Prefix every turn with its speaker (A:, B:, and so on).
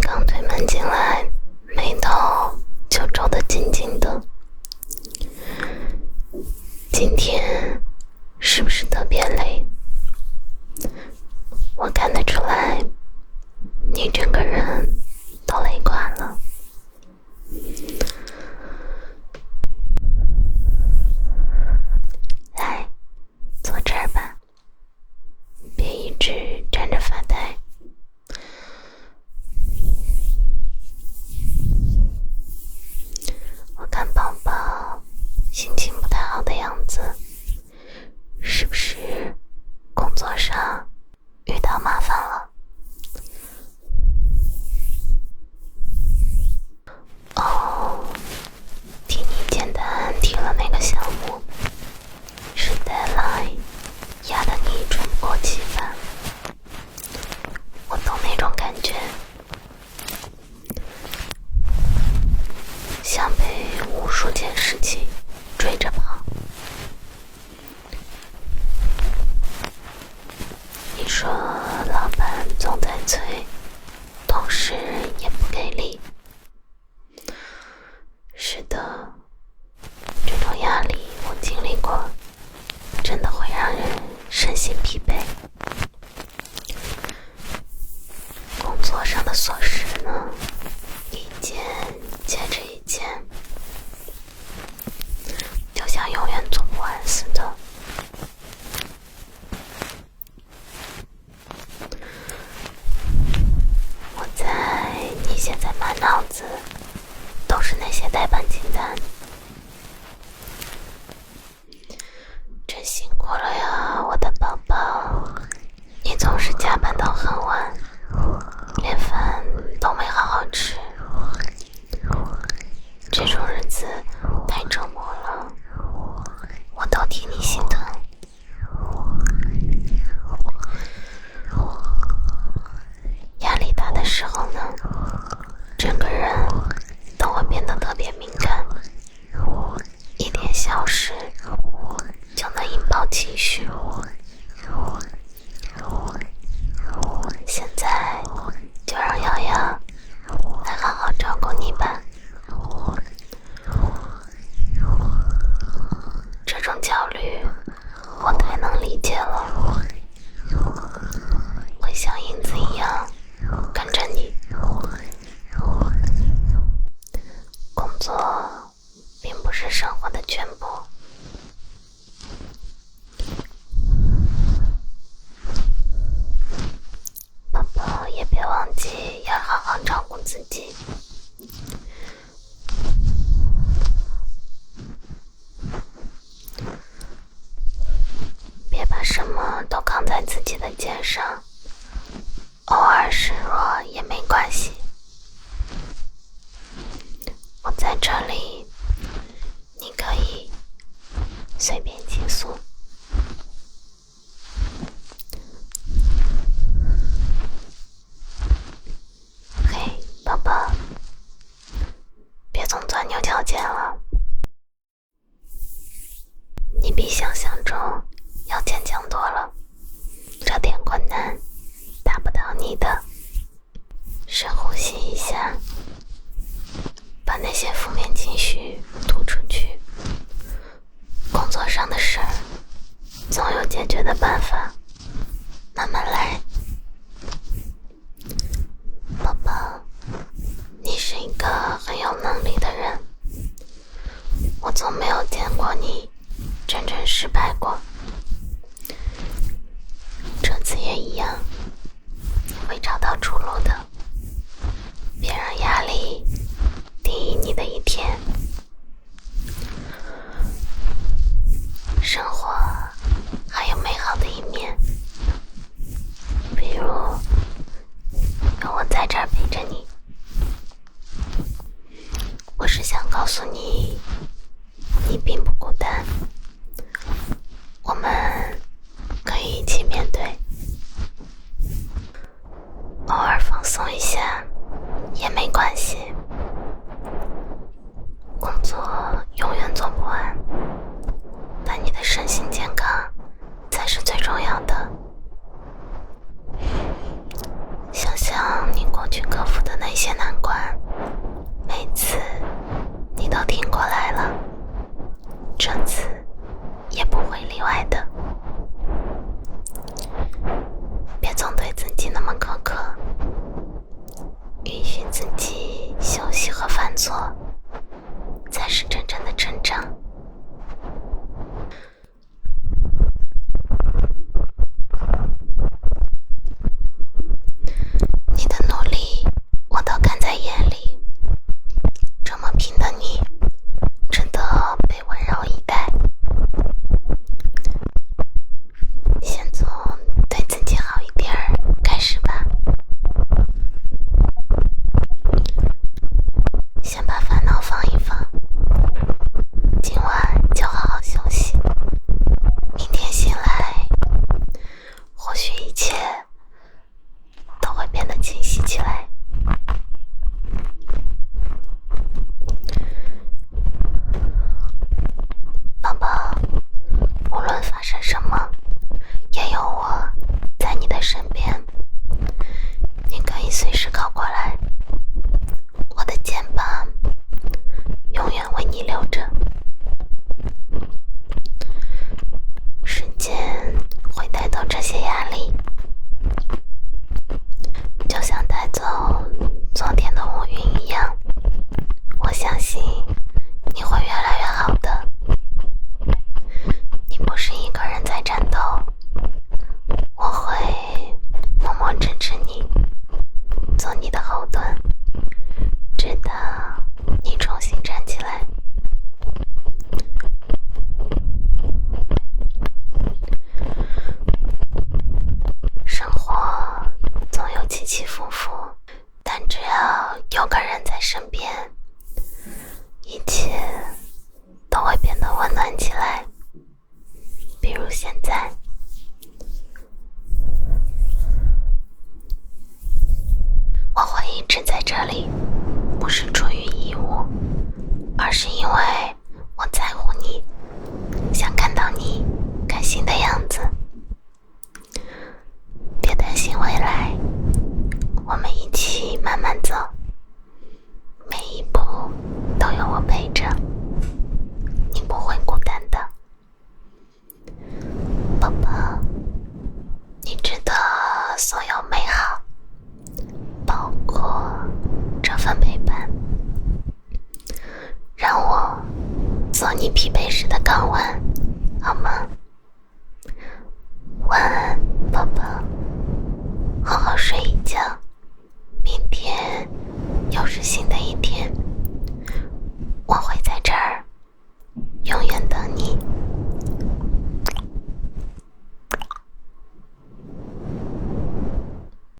A: 刚推门进来，眉头就皱得紧紧的。今天是不是特别累？我看得出来，你整个人都累垮了。来，坐这儿吧，别一直站着发呆。我看宝宝心情不太好的样子，是不是工作上遇到麻烦了？哦，听你简单提了那个项目，是 deadline 压得你喘不过气吧？我懂那种感觉，像被无数件事情追着跑。你说老板总在催，同事也不给力。是的，这种压力我经历过，真的会让人身心疲惫。工作上的琐事呢，一件接着一件，就像永远做不完似的。我猜你现在满脑子都是那些待办清单。真辛苦了呀，我的宝宝，你总是加班到很晚，连饭都没好好吃，这种日子太折磨了，我都替你心疼。压力大的时候呢，整个人都会变得特别敏感，一点小事就能引爆情绪。现在就让瑶瑶来好好照顾你吧。这种焦虑我太能理解了，会像影子一样跟着你。工作并不是生活的全部，宝宝也别忘记要好好照顾自己。别把什么都扛在自己的肩上，偶尔示弱也没关系。我在这里，你可以随便倾诉。嘿，宝宝，别总钻牛角尖了，你比想象中要坚强多了，这点困难打不到你的。深呼吸一下，把那些负面情绪吐出去。工作上的事儿总有解决的办法，慢慢来。宝宝，你是一个很有能力的人，我从没有见过你真正失败过。这次也一样，会找到出路的。别让压力定义你的一天。生活还有美好的一面，比如有我在这儿陪着你。我是想告诉你，你并不孤单，我们可以一起面对。偶尔放松过去克服的那些难关，每次你都挺过来了，这次也不会例外的。别总对自己那么苛刻，允许自己休息和犯错，才是真正的成长。你的努力我都看在眼里，这么拼的你值得被温柔以待。先从对自己好一点开始吧，先把烦恼放一放，今晚就好好休息，明天醒来或许一切都会变得清晰起来。宝宝，无论发生什么，也有我在你的身边，你可以随时靠过来，我的肩膀永远为你留着。时间会带走这些压力，就像带走昨天的乌云一样，我相信你会越来越好的。你不是一个人在战斗，我会默默支持你，做你的后盾，直到你重新站起来。生活总有起起伏伏，但只要有个人在身边，一切都会变得温暖起来。比如现在，我会一直在这里，不是出于义务，而是因为我在乎你，想看到你开心的样子。别担心未来，我们一起慢慢走，每一步都有我陪着，你不会孤单的。宝宝，你值得所有美好，包括这份陪伴。让我做你疲惫时的港湾，好吗？晚安，宝宝，好好睡一觉，明天又是新的一天。